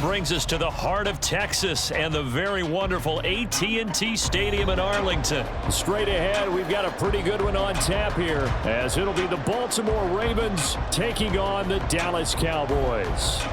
brings us to the heart of Texas and the very wonderful AT&T Stadium in Arlington. Straight ahead, we've got a pretty good one on tap here, as it'll be the Baltimore Ravens taking on the Dallas Cowboys.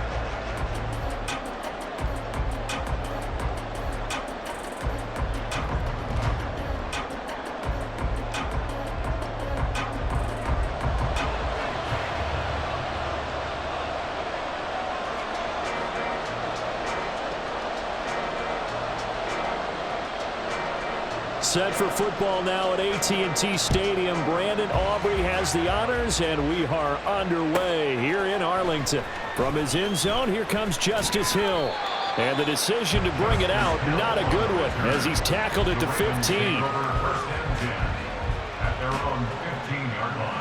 Set for football now at AT&T Stadium. Brandon Aubrey has the honors, and we are underway here in Arlington. From his end zone, here comes Justice Hill. And the decision to bring it out, not a good one, as he's tackled at the 15. First and 10 at their own 15-yard line.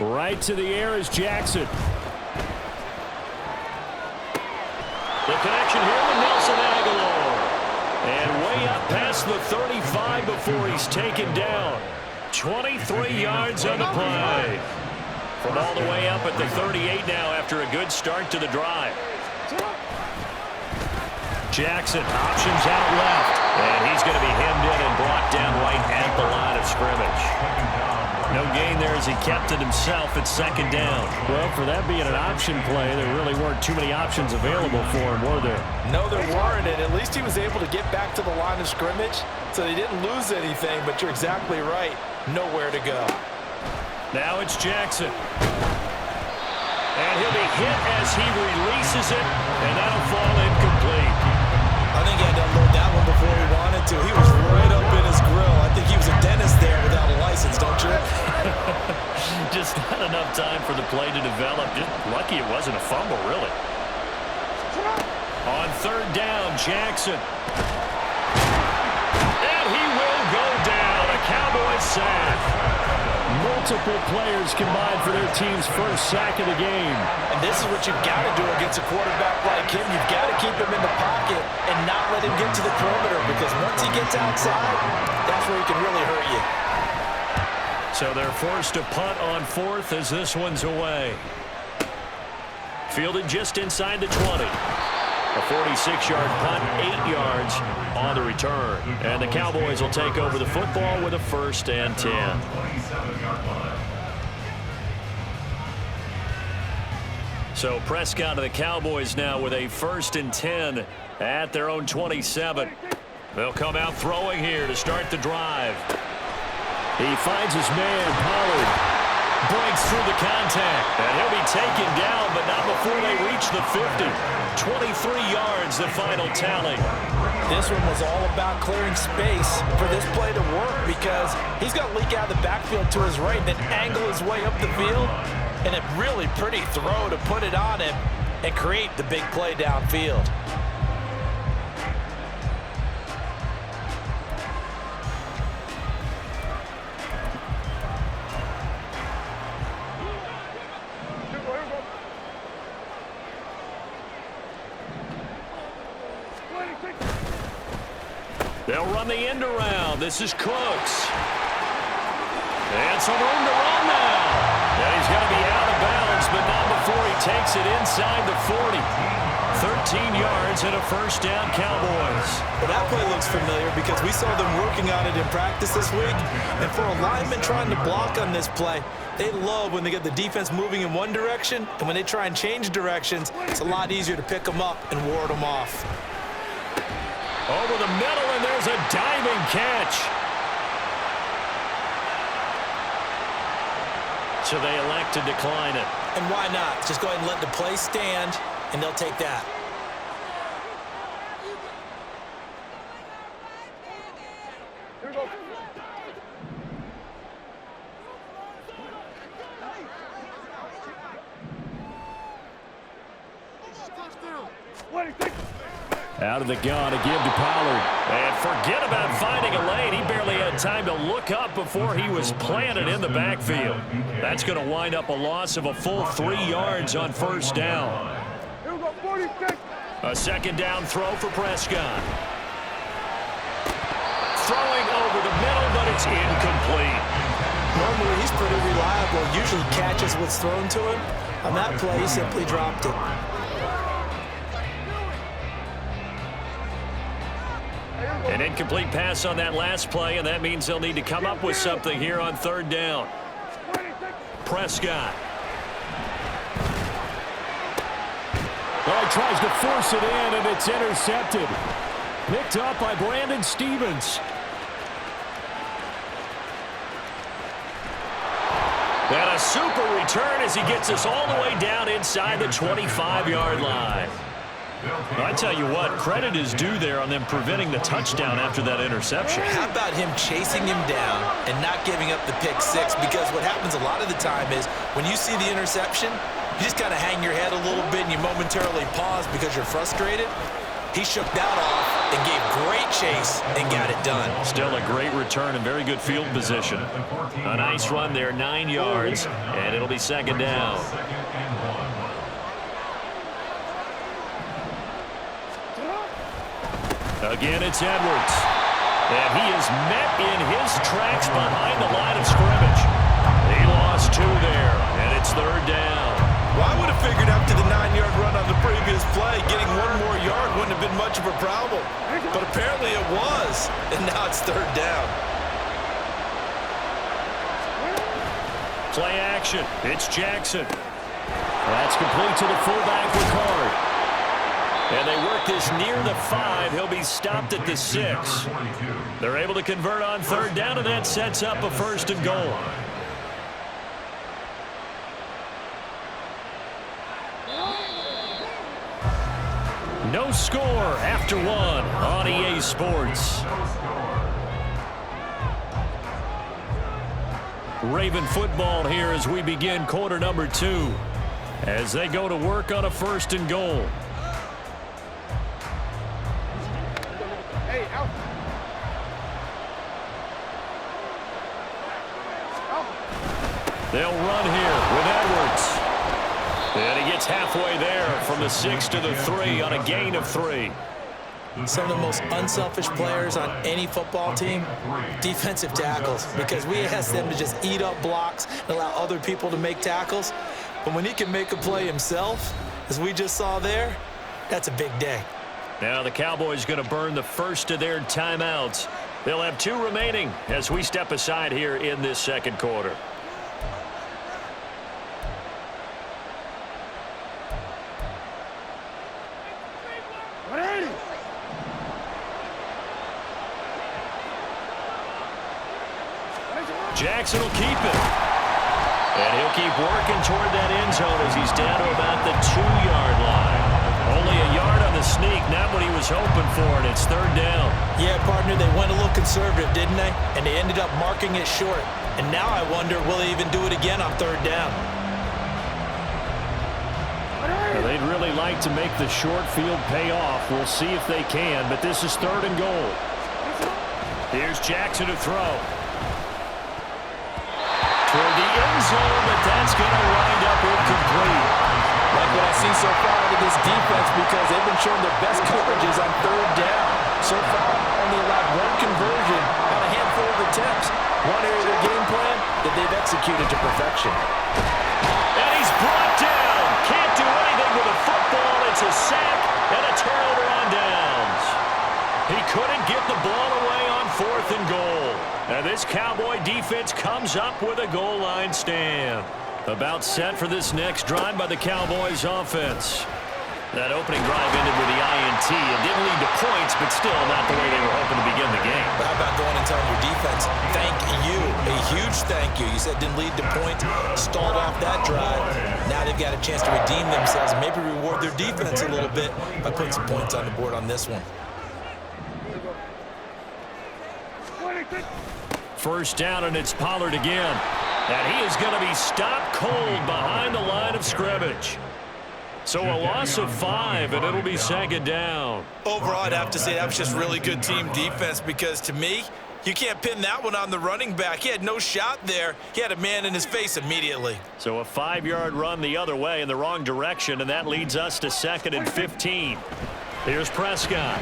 Right to the air is Jackson. The connection here with Nelson Aguilar. And way up past the 35 before he's taken down. 23 yards on the play. From all the way up at the 38 now after a good start to the drive. Jackson options out left. And he's going to be hemmed in and brought down right at the line of scrimmage. No gain there as he kept it himself at second down. Well, for that being an option play, there really weren't too many options available for him, were there? No, there weren't, and at least he was able to get back to the line of scrimmage, so he didn't lose anything, but you're exactly right. Nowhere to go. Now it's Jackson. And he'll be hit as he releases it, and that'll fall incomplete. I think he had to unload that one before he wanted to. He was right up in his grill. I think he was a dentist there without a license, don't you? Just not enough time for the play to develop. Just lucky it wasn't a fumble, really. On third down, Jackson. And he will go down. A Cowboys sack. Multiple players combined for their team's first sack of the game. And this is what you've got to do against a quarterback like him. You've got to keep him in the pocket and not let him get to the perimeter, because once he gets outside, that's where he can really hurt you. So they're forced to punt on fourth as this one's away. Fielded just inside the 20. A 46-yard punt, 8 yards on the return. And the Cowboys will take over the football with a 1st and 10. So Prescott and the Cowboys now with a 1st and 10 at their own 27. They'll come out throwing here to start the drive. He finds his man, Pollard. Breaks through the contact. And he'll be taken down, but not before they reach the 50. 23 yards, the final tally. This one was all about clearing space for this play to work, because he's got to leak out of the backfield to his right, then angle his way up the field, and a really pretty throw to put it on him and create the big play downfield. They'll run the end around. This is Cooks. And some room to run now. And he's going to be out of bounds, but not before he takes it inside the 40. 13 yards and a first down, Cowboys. Well, that play looks familiar because we saw them working on it in practice this week. And for a lineman trying to block on this play, they love when they get the defense moving in one direction, and when they try and change directions, it's a lot easier to pick them up and ward them off. Over the middle, and there's a diving catch. So they elect to decline it. And why not? Just go ahead and let the play stand, and they'll take that. Here we go. Out of the gun, a give to Pollard. And forget about finding a lane. He barely had time to look up before he was planted in the backfield. That's going to wind up a loss of a full 3 yards on first down. Here we go, 46. A second down throw for Prescott. Throwing over the middle, but it's incomplete. Normally, he's pretty reliable. Usually catches what's thrown to him. On that play, he simply dropped it. An incomplete pass on that last play, and that means they'll need to come up with something here on third down. Prescott. Well, he tries to force it in, and it's intercepted. Picked up by Brandon Stevens. And a super return as he gets us all the way down inside the 25-yard line. I tell you what, credit is due there on them preventing the touchdown after that interception. How about him chasing him down and not giving up the pick six? Because what happens a lot of the time is when you see the interception, you just kind of hang your head a little bit and you momentarily pause because you're frustrated. He shook that off and gave great chase and got it done. Still a great return and very good field position. A nice run there, 9 yards, and it'll be second down. Again, it's Edwards. And he is met in his tracks behind the line of scrimmage. He lost 2 there, and it's third down. Well, I would have figured after the 9-yard run on the previous play, getting 1 more yard wouldn't have been much of a problem. But apparently it was, and now it's third down. Play action. It's Jackson. That's complete to the fullback, Ricard. And they work this near the 5. He'll be stopped at the 6. They're able to convert on third down, and that sets up a first and goal. No score after 1 on EA Sports. Raven football here as we begin quarter number 2. As they go to work on a first and goal. Hey, out. They'll run here with Edwards. And he gets halfway there from the 6 to the 3 on a gain of 3. Some of the most unselfish players on any football team, defensive tackles, because we ask them to just eat up blocks and allow other people to make tackles. But when he can make a play himself, as we just saw there, that's a big day. Now the Cowboys going to burn the first of their timeouts. They'll have 2 remaining as we step aside here in this second quarter. Jackson will keep it. And he'll keep working toward that end zone as he's down to about the 2-yard line. Only a yard on the sneak, not what he was hoping for, and it's third down. Yeah, partner, they went a little conservative, didn't they? And they ended up marking it short. And now I wonder, will they even do it again on third down? Well, they'd really like to make the short field pay off. We'll see if they can, but this is third and goal. Here's Jackson to throw. Toward the end zone, but that's going to wind up incomplete. Like what I've seen so far out of this defense, because they've been showing their best coverages on third down. so far only allowed one conversion on a handful of attempts. One area of their game plan that they've executed to perfection. And he's brought down. Can't do anything with a football. It's a sack and a turnover on downs. He couldn't get the ball away on 4th and goal. And this Cowboy defense comes up with a goal line stand. About set for this next drive by the Cowboys offense. That opening drive ended with the INT. It didn't lead to points, but still not the way they were hoping to begin the game. How about going and telling your defense, thank you, a huge thank you. You said didn't lead to points, stalled off that drive. Now they've got a chance to redeem themselves and maybe reward their defense a little bit by putting some points on the board on this one. First down, and it's Pollard again. And he is going to be stopped cold behind the line of scrimmage. So a loss of 5, and it'll be 2nd down. Overall, I'd have to say that was just really good team defense because, to me, you can't pin that one on the running back. He had no shot there. He had a man in his face immediately. So a 5-yard run the other way in the wrong direction, and that leads us to 2nd and 15. Here's Prescott.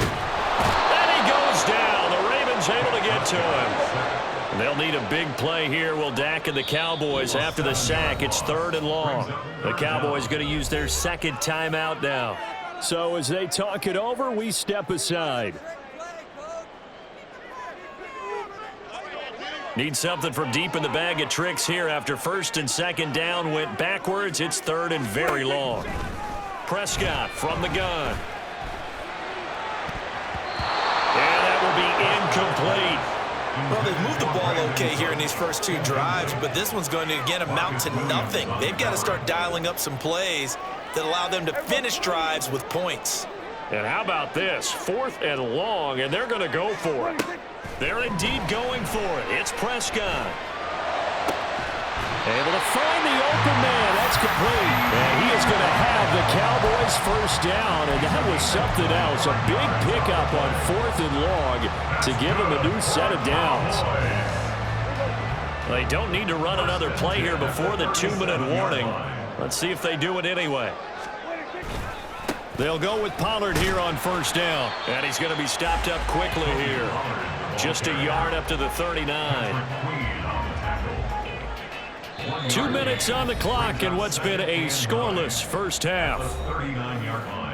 And he goes down. The Ravens able to get to him. They'll need a big play here. Will Dak and the Cowboys after the sack. It's 3rd and long. The Cowboys going to use their 2nd timeout now. So as they talk it over, we step aside. Need something from deep in the bag of tricks here after 1st and 2nd down went backwards. It's 3rd and very long. Prescott from the gun. And that will be incomplete. Well, they've moved the ball okay here in these first 2 drives, but this one's going to, again, amount to nothing. They've got to start dialing up some plays that allow them to finish drives with points. And how about this? 4th and long, and they're going to go for it. They're indeed going for it. It's Prescott. Able to find the open man. That's complete. And he is going to have the Cowboys first down, and that was something else. A big pickup on 4th and long to give him a new set of downs. They don't need to run another play here before the 2-minute warning. Let's see if they do it anyway. They'll go with Pollard here on 1st down. And he's going to be stopped up quickly here. Just a yard up to the 39. 2 minutes on the clock in what's been a scoreless first half. 39-yard line.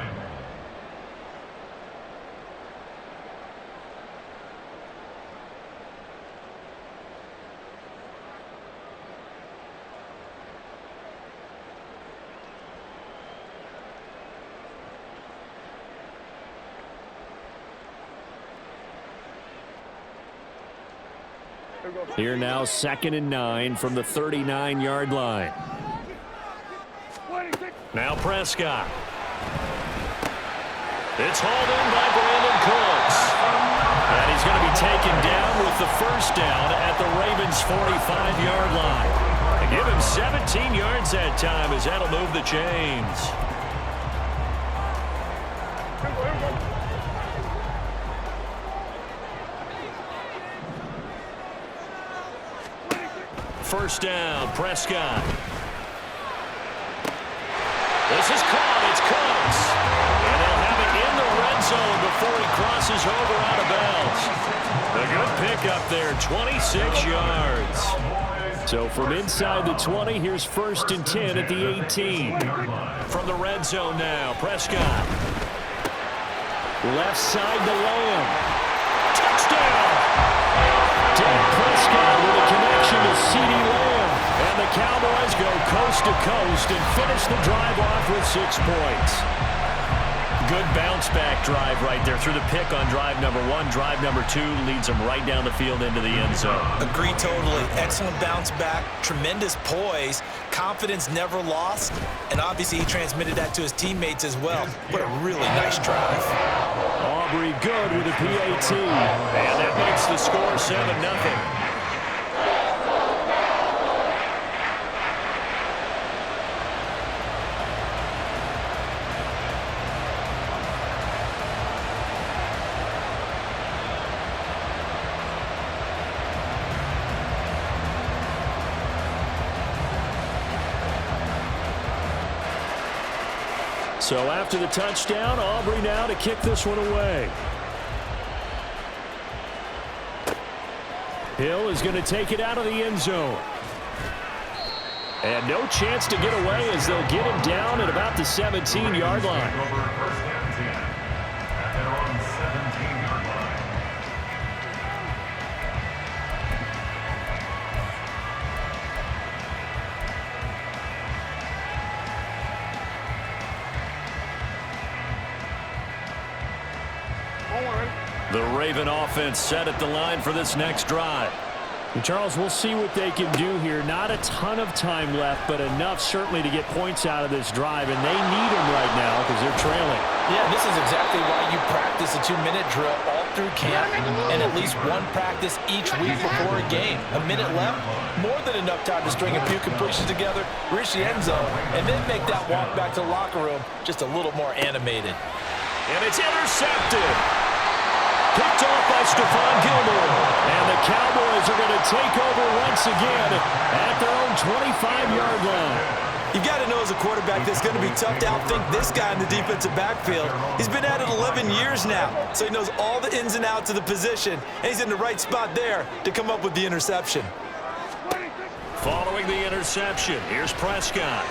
Here now, 2nd and 9 from the 39-yard line. Now Prescott. It's hauled in by Brandon Cooks. And he's going to be taken down with the first down at the Ravens' 45-yard line. And give him 17 yards that time as that'll move the chains. First down, Prescott. This is caught. It's Cooks. And they'll have it in the red zone before he crosses over out of bounds. A good pickup there, 26 yards. So from inside the 20, here's 1st and 10 at the 18. From the red zone now, Prescott. Left side to Lamb. Touchdown! Dak Prescott with a connection to CeeDee Lamb. And the Cowboys go coast to coast and finish the drive off with 6 points. Good bounce-back drive right there through the pick on drive number 1. Drive number 2 leads them right down the field into the end zone. Agree totally. Excellent bounce back, tremendous poise, confidence never lost, and obviously he transmitted that to his teammates as well. What a really nice drive. Aubrey good with a PAT. And that makes the score 7-0. So after the touchdown, Aubrey now to kick this one away. Hill is going to take it out of the end zone. And no chance to get away as they'll get him down at about the 17-yard line. First and 10 at their own 17-yard line. The Raven offense set at the line for this next drive. And Charles, we'll see what they can do here. Not a ton of time left, but enough certainly to get points out of this drive, and they need them right now because they're trailing. Yeah, this is exactly why you practice a 2-minute drill all through camp and at least one practice each week before a game. A minute left, more than enough time to string a few completions together, reach the end zone, and then make that walk back to the locker room just a little more animated. And it's intercepted. Picked off by Stephon Gilmore. And the Cowboys are going to take over once again at their own 25-yard line. You've got to know as a quarterback that's going to be tough to outthink this guy in the defensive backfield. He's been at it 11 years now, so he knows all the ins and outs of the position, and he's in the right spot there to come up with the interception. Following the interception, here's Prescott.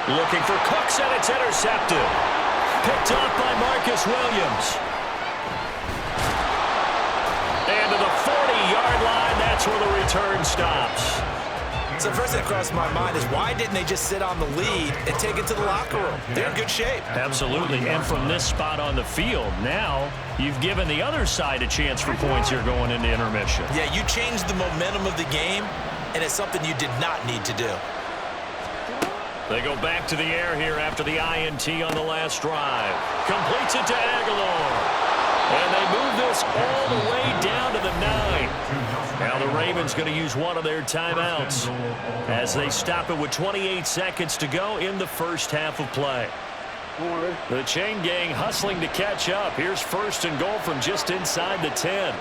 Looking for Cooks, and it's intercepted. Picked up by Marcus Williams. And to the 40-yard line, that's where the return stops. So first that crossed my mind is why didn't they just sit on the lead and take it to the locker room? They're in good shape. Absolutely, and from this spot on the field, now you've given the other side a chance for points here going into intermission. Yeah, you changed the momentum of the game, and it's something you did not need to do. They go back to the air here after the INT on the last drive. Completes it to Aguilar. And they move this all the way down to the 9. Now the Ravens going to use one of their timeouts as they stop it with 28 seconds to go in the first half of play. The chain gang hustling to catch up. Here's first and goal from just inside the 10.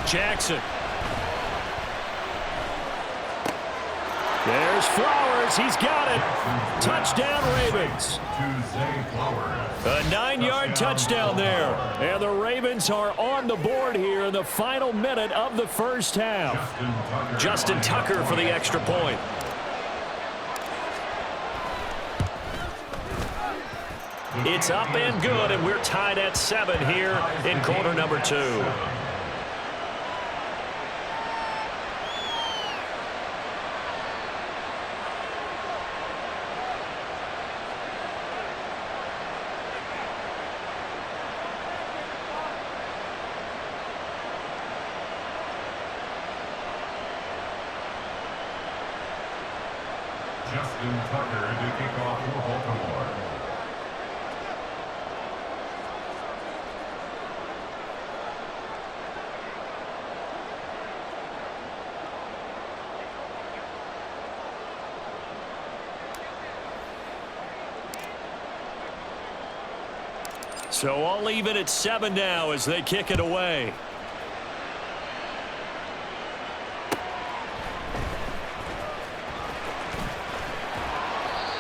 Jackson. There's Flowers. He's got it. Touchdown, Ravens. A 9-yard touchdown there. And the Ravens are on the board here in the final minute of the first half. Justin Tucker for the extra point. It's up and good, and we're tied at 7 here in quarter number 2. Justin Tucker to kick off for Baltimore. So all even at 7 now as they kick it away.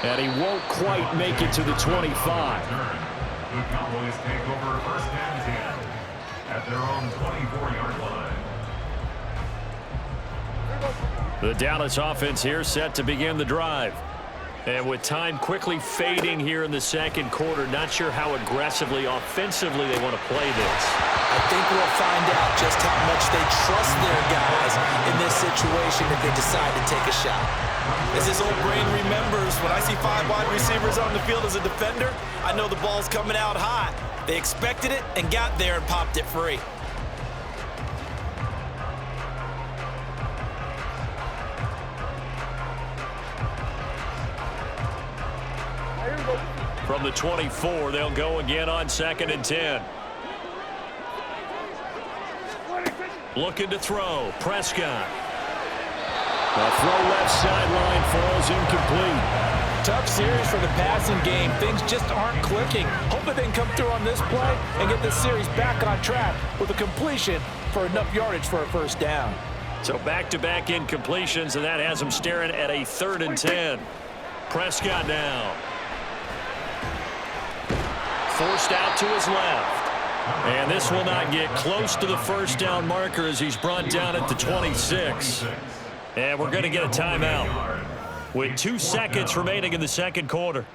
And he won't quite make it to the 25. The Cowboys take over first and 10 at their own 24-yard line. The Dallas offense here set to begin the drive. And with time quickly fading here in the second quarter, not sure how aggressively, offensively they want to play this. I think we'll find out just how much they trust their guys in this situation if they decide to take a shot. As his old brain remembers, when I see 5 wide receivers on the field as a defender, I know the ball's coming out hot. They expected it and got there and popped it free. From the 24, they'll go again on 2nd and 10. Looking to throw. Prescott. The throw left sideline falls incomplete. Tough series for the passing game. Things just aren't clicking. Hoping they can come through on this play and get this series back on track with a completion for enough yardage for a first down. So back-to-back incompletions, and that has them staring at a 3rd and 10. Prescott now. Forced out to his left. And this will not get close to the first down marker as he's brought down at the 26. And we're going to get a timeout with 2 seconds remaining in the second quarter.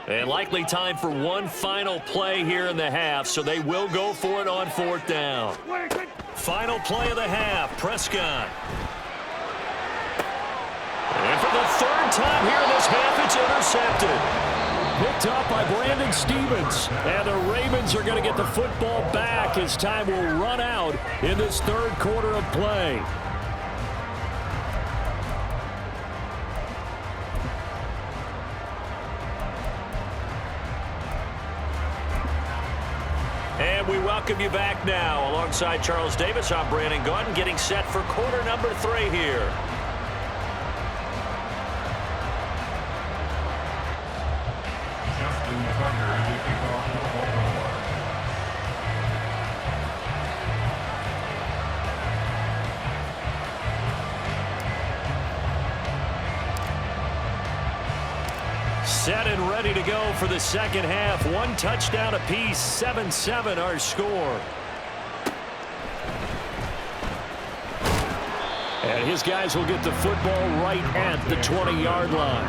And likely time for one final play here in the half, so they will go for it on 4th down. Final play of the half, Prescott. And for the 3rd time here in this half, it's intercepted. Picked up by Brandon Stevens. And the Ravens are going to get the football back as time will run out in this 3rd quarter of play. And we welcome you back now. Alongside Charles Davis, I'm Brandon Gaudin, getting set for quarter number 3 here. Justin Tucker to kick off the ball. Set and ready to go for the second half. 1 touchdown apiece, 7-7 our score. And his guys will get the football right at the 20-yard line.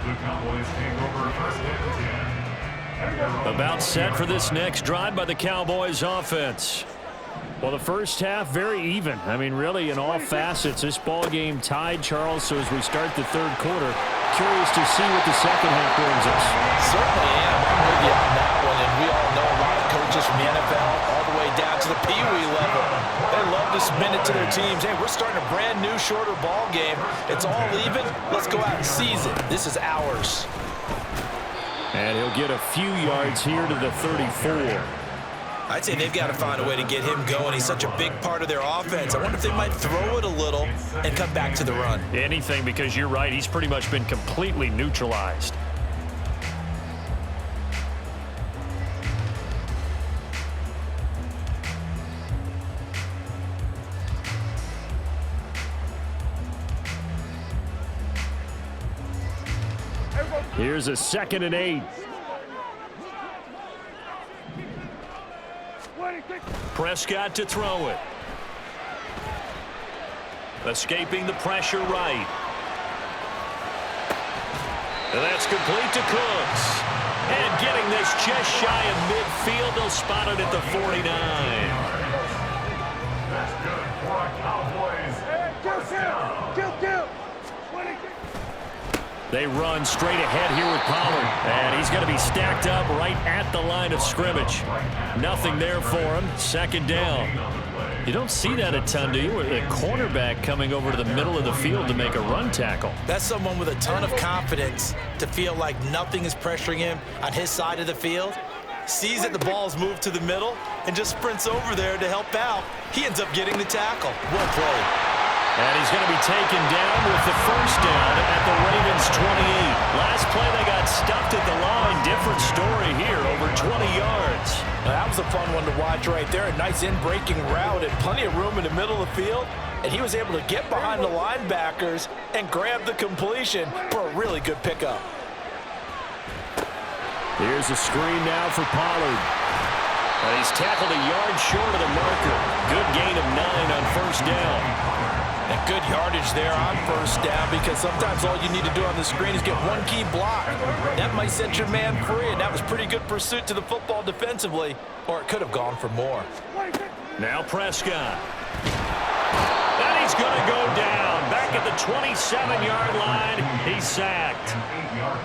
The Cowboys take over first and 10. About set for this next drive by the Cowboys offense. Well, the first half, very even. I mean, really, in all facets, this ball game tied, Charles. So as we start the 3rd quarter, curious to see what the second half brings us. Certainly am. I'm with you on that one. And we all know a lot of coaches from the NFL all the way down to the Pee-wee level. They love to submit it to their teams. Hey, we're starting a brand new, shorter ball game. It's all even. Let's go out and seize it. This is ours. And he'll get a few yards here to the 34. I'd say they've got to find a way to get him going. He's such a big part of their offense. I wonder if they might throw it a little and come back to the run. Anything, because you're right. He's pretty much been completely neutralized. Here's a 2nd and 8. Prescott to throw it. Escaping the pressure right. And that's complete to Cooks. And getting this just shy of midfield. They'll spot it at the 49. That's good for a Cowboys. Kill. They run straight ahead here with Pollard. And he's going to be stacked up right at the line of scrimmage. Nothing there for him. 2nd down. You don't see that a ton, do you? A cornerback coming over to the middle of the field to make a run tackle. That's someone with a ton of confidence to feel like nothing is pressuring him on his side of the field. Sees that the ball's moved to the middle and just sprints over there to help out. He ends up getting the tackle. Well played. And he's going to be taken down with the 1st down at the Ravens 28. Last play, they got stuffed at the line. Different story here, over 20 yards. That was a fun one to watch right there. A nice in-breaking route and plenty of room in the middle of the field. And he was able to get behind the linebackers and grab the completion for a really good pickup. Here's a screen now for Pollard. And he's tackled a yard short of the marker. Good gain of 9 on 1st down. And good yardage there on 1st down, because sometimes all you need to do on the screen is get one key block. That might set your man free, and that was pretty good pursuit to the football defensively, or it could have gone for more. Now Prescott. And he's going to go down. Back at the 27-yard line, he's sacked.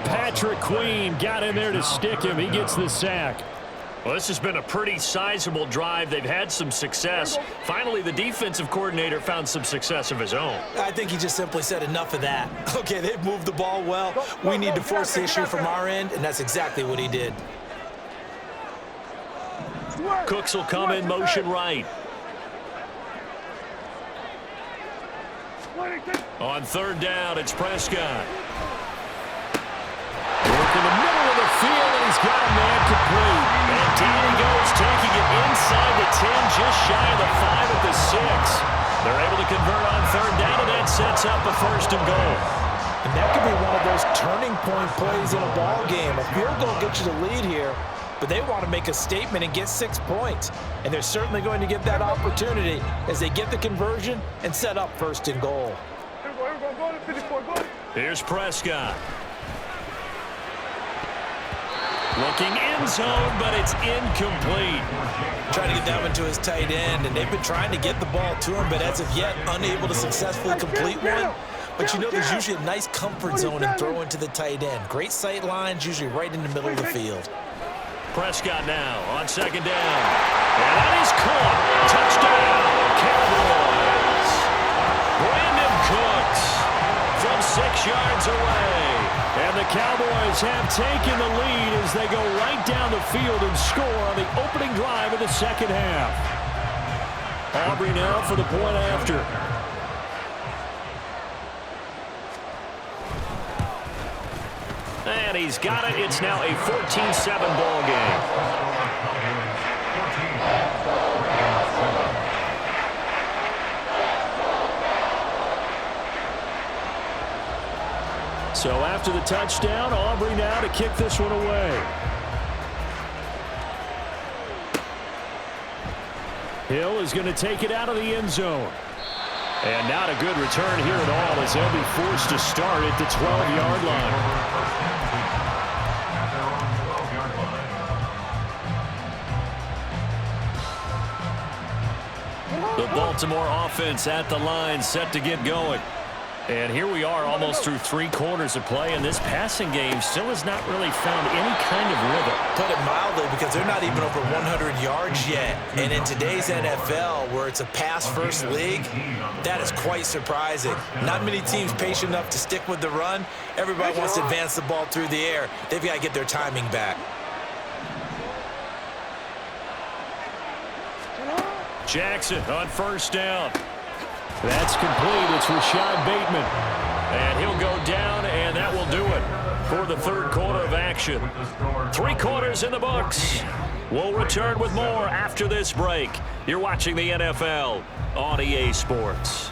Patrick Queen got in there to stick him. He gets the sack. Well, this has been a pretty sizable drive. They've had some success. Finally, the defensive coordinator found some success of his own. I think he just simply said enough of that. Okay, they've moved the ball well. We need to force the issue from our end, and that's exactly what he did. Cooks will come in motion right. On 3rd down, it's Prescott. Work in the middle of the field, and he's got a man complete. And down he goes, taking it inside the 10, just shy of the 5 at the 6. They're able to convert on third down, and that sets up a first and goal. And that could be one of those turning point plays in a ball game. A field goal gets you the lead here, but they want to make a statement and get 6 points. And they're certainly going to get that opportunity as they get the conversion and set up first and goal. Here we go, go to 54, go. Here's Prescott. Looking end zone, but it's incomplete. Trying to get that one to his tight end, and they've been trying to get the ball to him, but as of yet, unable to successfully complete one. But you know there's usually a nice comfort zone in throwing to the tight end. Great sight lines, usually right in the middle of the field. Prescott now on second down. And that is caught. Touchdown, Cowboys. Brandon Cooks from 6 yards away. And the Cowboys have taken the lead as they go right down the field and score on the opening drive of the second half. Aubrey now for the point after. And he's got it. It's now a 14-7 ball game. So after the touchdown, Aubrey now to kick this one away. Hill is going to take it out of the end zone. And not a good return here at all as they'll be forced to start at the 12-yard line. The Baltimore offense at the line, set to get going. And here we are almost through 3 quarters of play, and this passing game still has not really found any kind of rhythm. Put it mildly, because they're not even over 100 yards yet. And in today's NFL, where it's a pass-first league, that is quite surprising. Not many teams patient enough to stick with the run. Everybody wants to advance the ball through the air. They've got to get their timing back. Jackson on first down. That's complete. It's Rashad Bateman. And he'll go down, and that will do it for the third quarter of action. 3 quarters in the books. We'll return with more after this break. You're watching the NFL on EA Sports.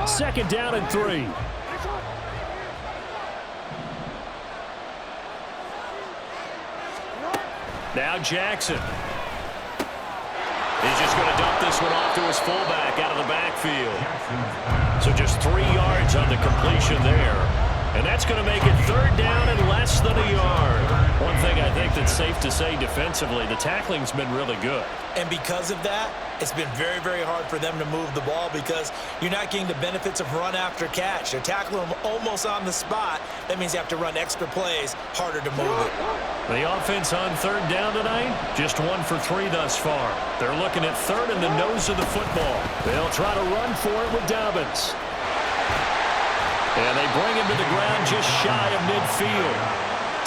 Second down and 3. Now Jackson. He's just going to dump this one off to his fullback out of the backfield. So just 3 yards on the completion there. And that's going to make it third down and less than a yard. One thing I think that's safe to say defensively, the tackling's been really good. And because of that, it's been very, very hard for them to move the ball because you're not getting the benefits of run after catch. They're tackling them almost on the spot. That means you have to run extra plays, harder to move it. The offense on third down tonight, just 1 for 3 thus far. They're looking at third in the nose of the football. They'll try to run for it with Dobbins. And they bring him to the ground just shy of midfield.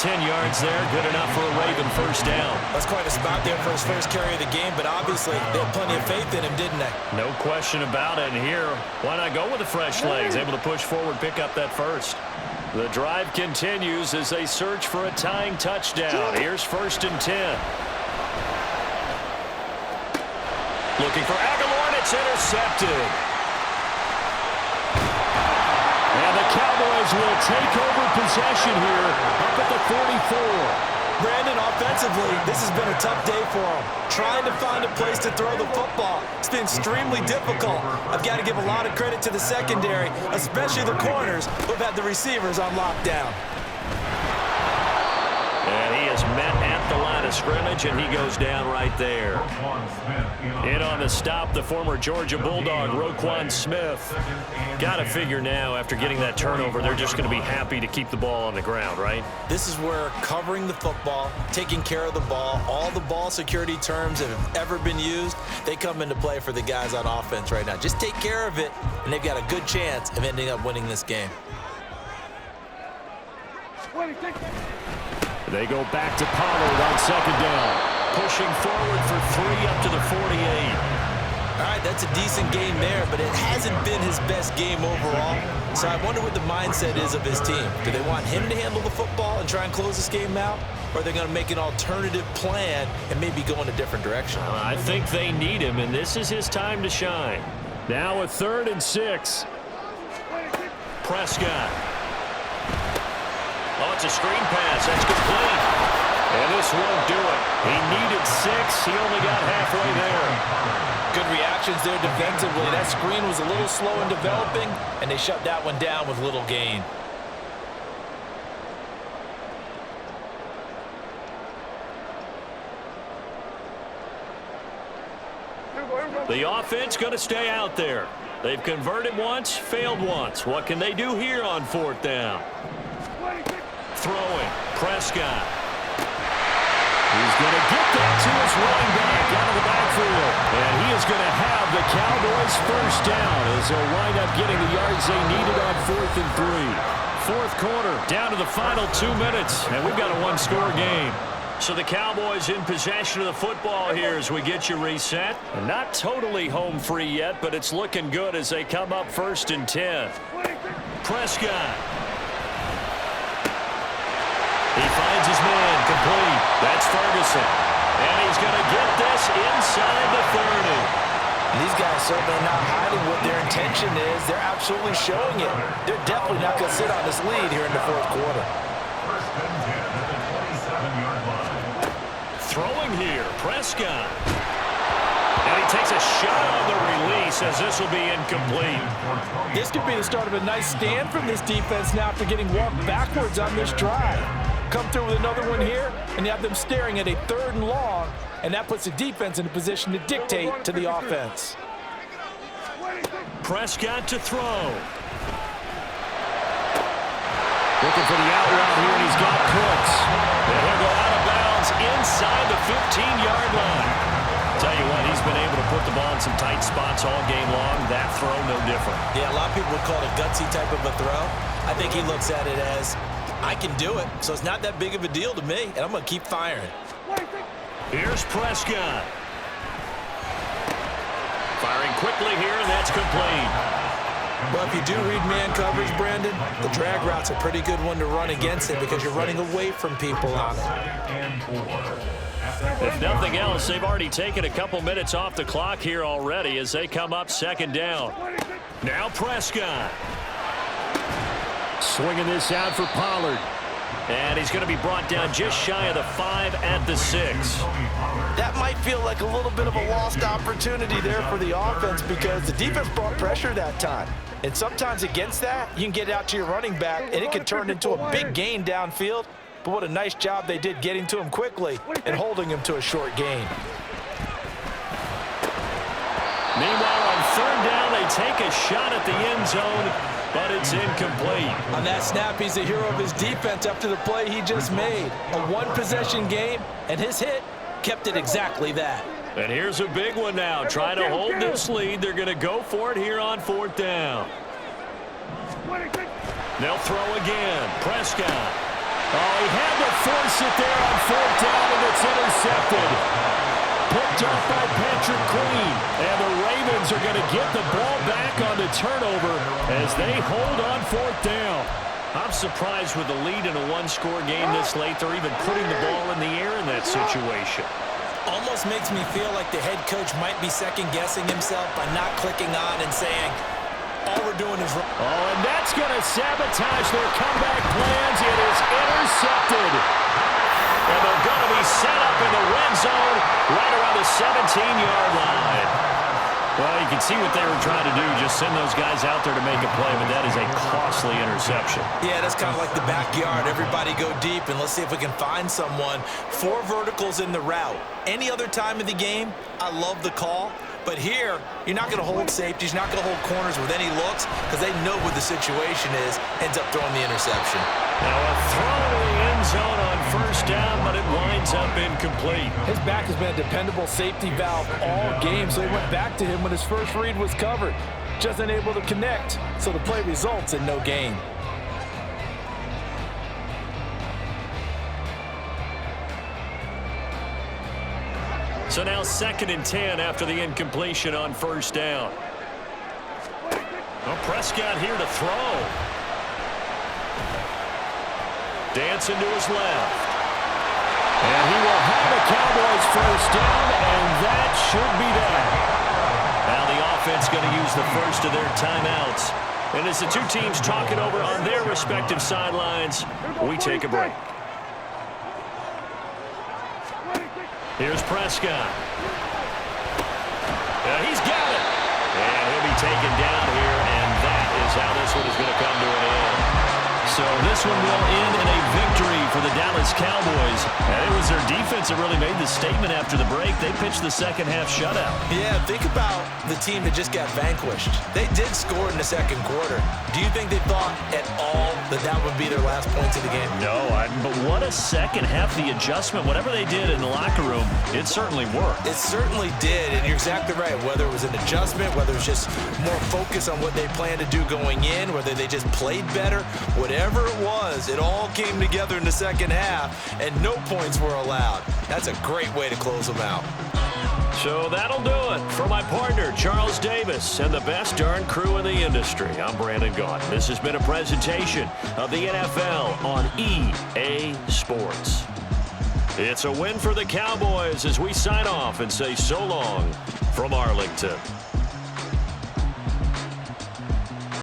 10 yards there, good enough for a Raven first down. That's quite a spot there for his first carry of the game, but obviously they had plenty of faith in him, didn't they? No question about it. And here, why not go with the fresh legs? Able to push forward, pick up that first. The drive continues as they search for a tying touchdown. Here's first and 10. Looking for Aguilar, and it's intercepted. And the Cowboys will take over possession here up at the 44. Brandon, offensively, this has been a tough day for him. Trying to find a place to throw the football. It's been extremely difficult. I've got to give a lot of credit to the secondary, especially the corners who've had the receivers on lockdown. And he is met at the line of scrimmage, and he goes down right there. In on the stop, the former Georgia Bulldog, Roquan Smith. Got to figure now, after getting that turnover, they're just going to be happy to keep the ball on the ground, right? This is where covering the football, taking care of the ball, all the ball security terms that have ever been used, they come into play for the guys on offense right now. Just take care of it, and they've got a good chance of ending up winning this game. They go back to Pollard on second down. Pushing forward for 3 up to the 48. All right, that's a decent game there, but it hasn't been his best game overall. So I wonder what the mindset is of his team. Do they want him to handle the football and try and close this game out? or they're going to make an alternative plan and maybe go in a different direction. I think they need him, and this is his time to shine. Now a 3rd and 6. Prescott. Oh, it's a screen pass. That's complete. And this won't do it. He needed 6. He only got halfway there. Good reactions there defensively. That screen was a little slow in developing, and they shut that one down with little gain. The offense going to stay out there. They've converted once, failed once. What can they do here on 4th down? Throwing. Prescott. He's going to get that to his running back out of the backfield. And he is going to have the Cowboys 1st down as they'll wind up getting the yards they needed on 4th and 3. 4th quarter, down to the final 2 minutes, and we've got a 1-score game. So the Cowboys in possession of the football here as we get you reset. And not totally home free yet, but it's looking good as they come up 1st and 10. Prescott. He finds his man complete. That's Ferguson. And he's going to get this inside the 30. These guys certainly not hiding what their intention is. They're absolutely showing it. They're definitely not going to sit on this lead here in the 4th quarter. First and 10 at the 27-yard line. Throwing here, Prescott. And he takes a shot on the release as this will be incomplete. This could be the start of a nice stand from this defense now after getting walked backwards on this drive. Come through with another one here, and you have them staring at a 3rd and long, and that puts the defense in a position to dictate to the offense. Prescott to throw. Looking for the out route here, and he's got Cooks. And he'll go out of bounds inside the 15-yard line. Tell you what, he's been able to put the ball in some tight spots all game long. That throw, no different. Yeah, a lot of people would call it a gutsy type of a throw. I think he looks at it as, I can do it, so it's not that big of a deal to me, and I'm going to keep firing. Here's Prescott. Firing quickly here, and that's complete. Well, if you do read man coverage, Brandon, the drag route's a pretty good one to run against it because you're running away from people on it. And 4. If nothing else, they've already taken a couple minutes off the clock here already as they come up 2nd down. Now Prescott. Swinging this out for Pollard. And he's going to be brought down just shy of the 5 at the 6. That might feel like a little bit of a lost opportunity there for the offense because the defense brought pressure that time. And sometimes against that, you can get out to your running back, and it can turn into a big gain downfield. But what a nice job they did getting to him quickly and holding him to a short gain. Meanwhile, on 3rd down, they take a shot at the end zone, but it's incomplete. On that snap, he's the hero of his defense after the play he just made. A one-possession game, and his hit kept it exactly that. And here's a big one now. Trying to hold this lead. They're going to go for it here on 4th down. They'll throw again. Prescott. Oh, he had to force it there on 4th down, and it's intercepted. Picked up by Patrick Queen. And the Ravens are going to get the ball back on the turnover as they hold on 4th down. I'm surprised with the lead in a 1-score game this late. They're even putting the ball in the air in that situation. Almost makes me feel like the head coach might be second-guessing himself by not clicking on and saying, all we're doing is... Oh, and that's going to sabotage their comeback plans. It is intercepted. And they're going to be set up in the red zone right around the 17-yard line. Well, you can see what they were trying to do, just send those guys out there to make a play, but that is a costly interception. Yeah, that's kind of like the backyard. Everybody go deep, and let's see if we can find someone. 4 verticals in the route. Any other time of the game, I love the call. But here, you're not going to hold safeties, you're not going to hold corners with any looks because they know what the situation is, ends up throwing the interception. Now a throw to the end zone on 1st down, but it winds up incomplete. His back has been a dependable safety valve all game, so he went back to him when his first read was covered. Just unable to connect, so the play results in no gain. So now 2nd and 10 after the incompletion on 1st down. Well, Prescott here to throw. Dancing to his left. And he will have a Cowboys first down, and that should be that. Now the offense going to use the first of their timeouts. And as the two teams talk it over on their respective sidelines, we take a break. Here's Prescott. He's got it. And he'll be taken down here, and that is how this one is going to come to an end. So this one will end in a victory for the Dallas Cowboys. And it was their defense that really made the statement after the break. They pitched the second half shutout. Yeah, think about the team that just got vanquished. They did score in the second quarter. Do you think they thought at all that that would be their last points of the game? No, but what a second half, the adjustment, whatever they did in the locker room, it certainly worked. It certainly did, and you're exactly right. Whether it was an adjustment, whether it was just more focus on what they planned to do going in, whether they just played better, whatever it was, it all came together in the second half, and no points were allowed. That's a great way to close them out. So that'll do it. For my partner, Charles Davis, and the best darn crew in the industry, I'm Brandon Gaudin. This has been a presentation of the NFL on EA Sports. It's a win for the Cowboys as we sign off and say so long from Arlington.